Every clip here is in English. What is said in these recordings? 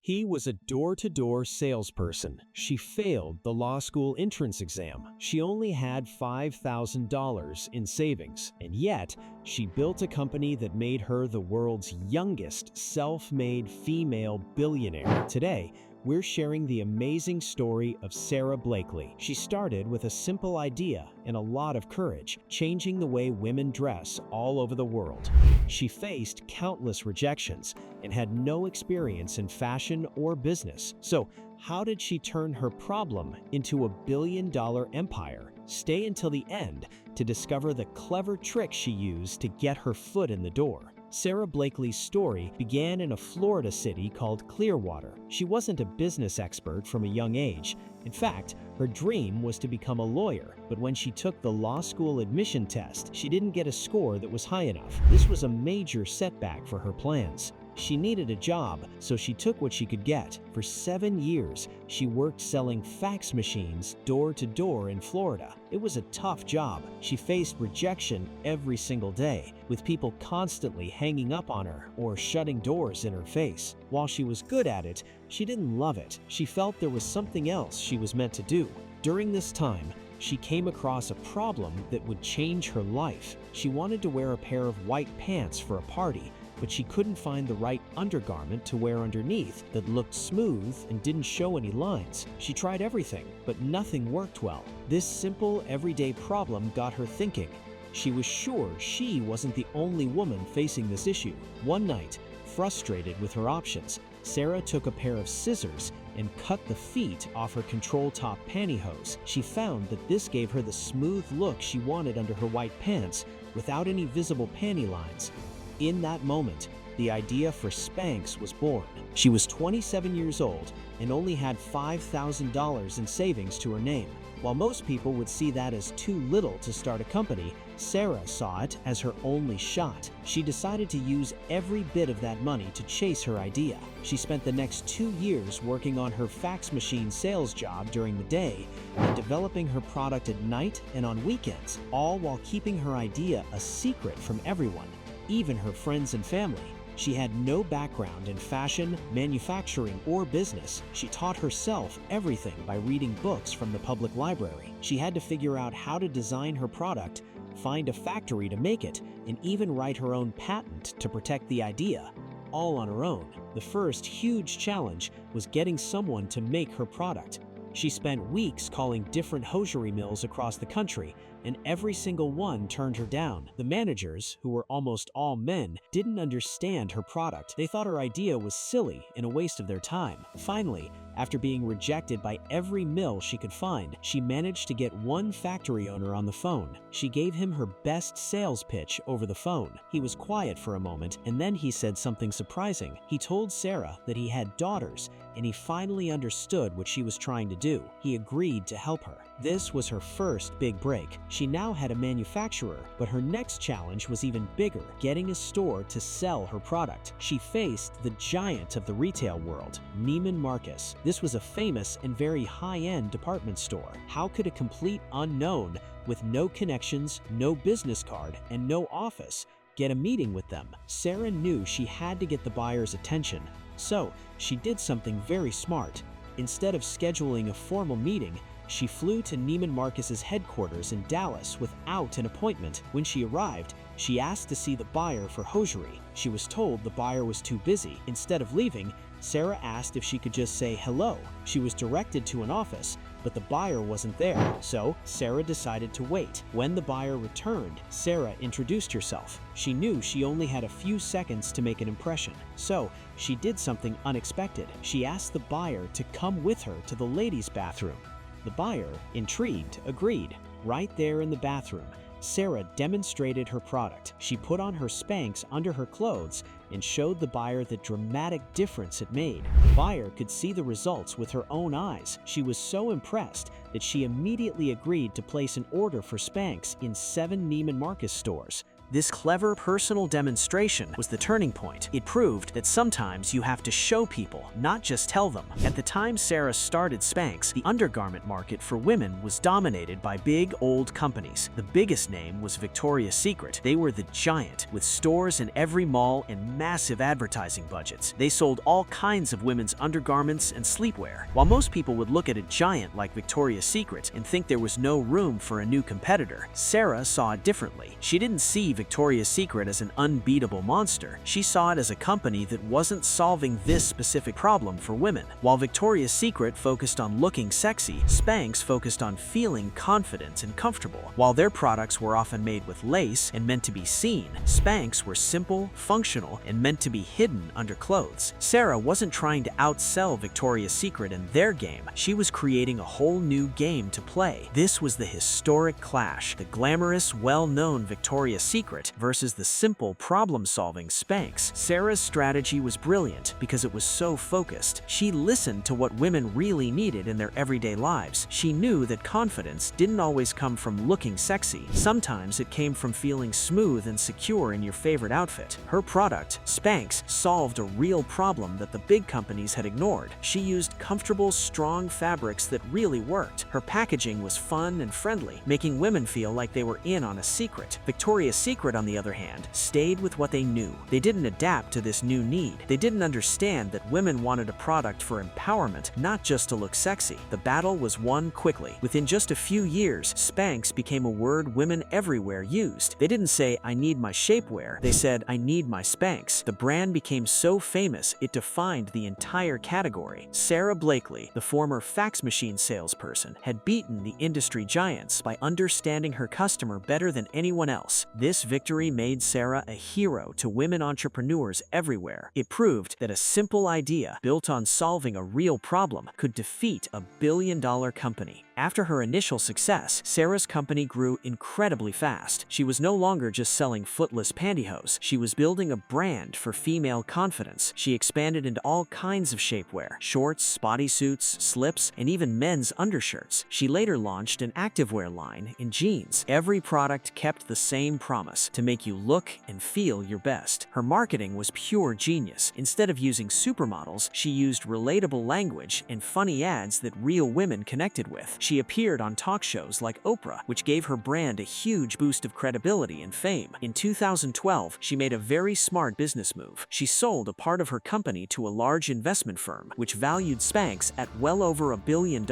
He was a door-to-door salesperson. She failed the law school entrance exam. She only had $5,000 in savings, and yet she built a company that made her the world's youngest self-made female billionaire. Today, we're sharing the amazing story of Sara Blakely. She started with a simple idea and a lot of courage, changing the way women dress all over the world. She faced countless rejections and had no experience in fashion or business. So, how did she turn her problem into a billion-dollar empire? Stay until the end to discover the clever trick she used to get her foot in the door. Sara Blakely's story began in a Florida city called Clearwater. She wasn't a business expert from a young age. In fact, her dream was to become a lawyer, but when she took the law school admission test, she didn't get a score that was high enough. This was a major setback for her plans. She needed a job, so she took what she could get. For 7 years, she worked selling fax machines door to door in Florida. It was a tough job. She faced rejection every single day, with people constantly hanging up on her or shutting doors in her face. While she was good at it, she didn't love it. She felt there was something else she was meant to do. During this time, she came across a problem that would change her life. She wanted to wear a pair of white pants for a party, but she couldn't find the right undergarment to wear underneath that looked smooth and didn't show any lines. She tried everything, but nothing worked well. This simple, everyday problem got her thinking. She was sure she wasn't the only woman facing this issue. One night, frustrated with her options, Sara took a pair of scissors and cut the feet off her control top pantyhose. She found that this gave her the smooth look she wanted under her white pants without any visible panty lines. In that moment, the idea for Spanx was born. She was 27 years old and only had $5,000 in savings to her name. While most people would see that as too little to start a company, Sara saw it as her only shot. She decided to use every bit of that money to chase her idea. She spent the next 2 years working on her fax machine sales job during the day and developing her product at night and on weekends, all while keeping her idea a secret from everyone, even her friends and family. She had no background in fashion, manufacturing, or business. She taught herself everything by reading books from the public library. She had to figure out how to design her product, find a factory to make it, and even write her own patent to protect the idea, all on her own. The first huge challenge was getting someone to make her product. She spent weeks calling different hosiery mills across the country, and every single one turned her down. The managers, who were almost all men, didn't understand her product. They thought her idea was silly and a waste of their time. Finally, after being rejected by every mill she could find, she managed to get one factory owner on the phone. She gave him her best sales pitch over the phone. He was quiet for a moment, and then he said something surprising. He told Sara that he had daughters, and he finally understood what she was trying to do. He agreed to help her. This was her first big break. She now had a manufacturer, but her next challenge was even bigger, getting a store to sell her product. She faced the giant of the retail world, Neiman Marcus. This was a famous and very high-end department store. How could a complete unknown with no connections, no business card, and no office get a meeting with them? Sara knew she had to get the buyer's attention, so she did something very smart. Instead of scheduling a formal meeting, she flew to Neiman Marcus's headquarters in Dallas without an appointment. When she arrived, she asked to see the buyer for hosiery. She was told the buyer was too busy. Instead of leaving, Sara asked if she could just say hello. She was directed to an office, but the buyer wasn't there, so Sara decided to wait. When the buyer returned, Sara introduced herself. She knew she only had a few seconds to make an impression, so she did something unexpected. She asked the buyer to come with her to the ladies' bathroom. The buyer, intrigued, agreed. Right there in the bathroom, Sara demonstrated her product. She put on her Spanx under her clothes and showed the buyer the dramatic difference it made. The buyer could see the results with her own eyes. She was so impressed that she immediately agreed to place an order for Spanx in 7 Neiman Marcus stores. This clever personal demonstration was the turning point. It proved that sometimes you have to show people, not just tell them. At the time Sara started Spanx, the undergarment market for women was dominated by big old companies. The biggest name was Victoria's Secret. They were the giant, with stores in every mall and massive advertising budgets. They sold all kinds of women's undergarments and sleepwear. While most people would look at a giant like Victoria's Secret and think there was no room for a new competitor, Sara saw it differently. She didn't see Victoria's Secret as an unbeatable monster. She saw it as a company that wasn't solving this specific problem for women. While Victoria's Secret focused on looking sexy, Spanx focused on feeling confident and comfortable. While their products were often made with lace and meant to be seen, Spanx were simple, functional, and meant to be hidden under clothes. Sara wasn't trying to outsell Victoria's Secret in their game. She was creating a whole new game to play. This was the historic clash, the glamorous, well-known Victoria's Secret versus the simple, problem-solving Spanx. Sara's strategy was brilliant because it was so focused. She listened to what women really needed in their everyday lives. She knew that confidence didn't always come from looking sexy. Sometimes it came from feeling smooth and secure in your favorite outfit. Her product, Spanx, solved a real problem that the big companies had ignored. She used comfortable, strong fabrics that really worked. Her packaging was fun and friendly, making women feel like they were in on a secret. Victoria's Secret, on the other hand, stayed with what they knew. They didn't adapt to this new need. They didn't understand that women wanted a product for empowerment, not just to look sexy. The battle was won quickly. Within just a few years, Spanx became a word women everywhere used. They didn't say, "I need my shapewear." They said, "I need my Spanx." The brand became so famous, it defined the entire category. Sara Blakely, the former fax machine salesperson, had beaten the industry giants by understanding her customer better than anyone else. This victory made Sara a hero to women entrepreneurs everywhere. It proved that a simple idea built on solving a real problem could defeat a billion-dollar company. After her initial success, Sara's company grew incredibly fast. She was no longer just selling footless pantyhose. She was building a brand for female confidence. She expanded into all kinds of shapewear: shorts, bodysuits, slips, and even men's undershirts. She later launched an activewear line in jeans. Every product kept the same promise: to make you look and feel your best. Her marketing was pure genius. Instead of using supermodels, she used relatable language and funny ads that real women connected with. She appeared on talk shows like Oprah, which gave her brand a huge boost of credibility and fame. In 2012, she made a very smart business move. She sold a part of her company to a large investment firm, which valued Spanx at well over $1 billion.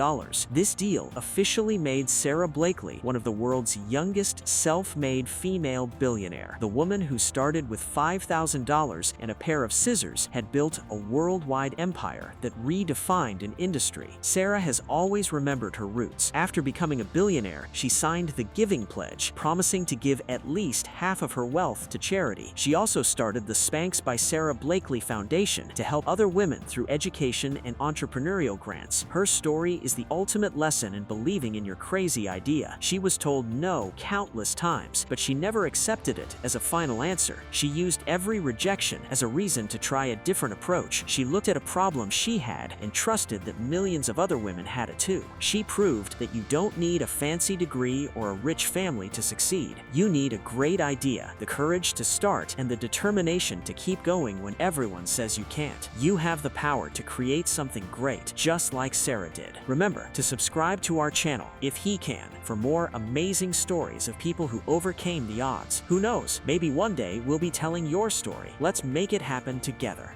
This deal officially made Sara Blakely one of the world's youngest self-made female billionaire. The woman who started with $5,000 and a pair of scissors had built a worldwide empire that redefined an industry. Sara has always remembered her roots. After becoming a billionaire, she signed the Giving Pledge, promising to give at least half of her wealth to charity. She also started the Spanx by Sara Blakely Foundation to help other women through education and entrepreneurial grants. Her story is the ultimate lesson in believing in your crazy idea. She was told no countless times, but she never accepted it as a final answer. She used every rejection as a reason to try a different approach. She looked at a problem she had and trusted that millions of other women had it too. She proved that you don't need a fancy degree or a rich family to succeed. You need a great idea, the courage to start, and the determination to keep going when everyone says you can't. You have the power to create something great, just like Sara did. Remember to subscribe to our channel, If He Can, for more amazing stories of people who overcame the odds. Who knows, maybe one day we'll be telling your story. Let's make it happen together.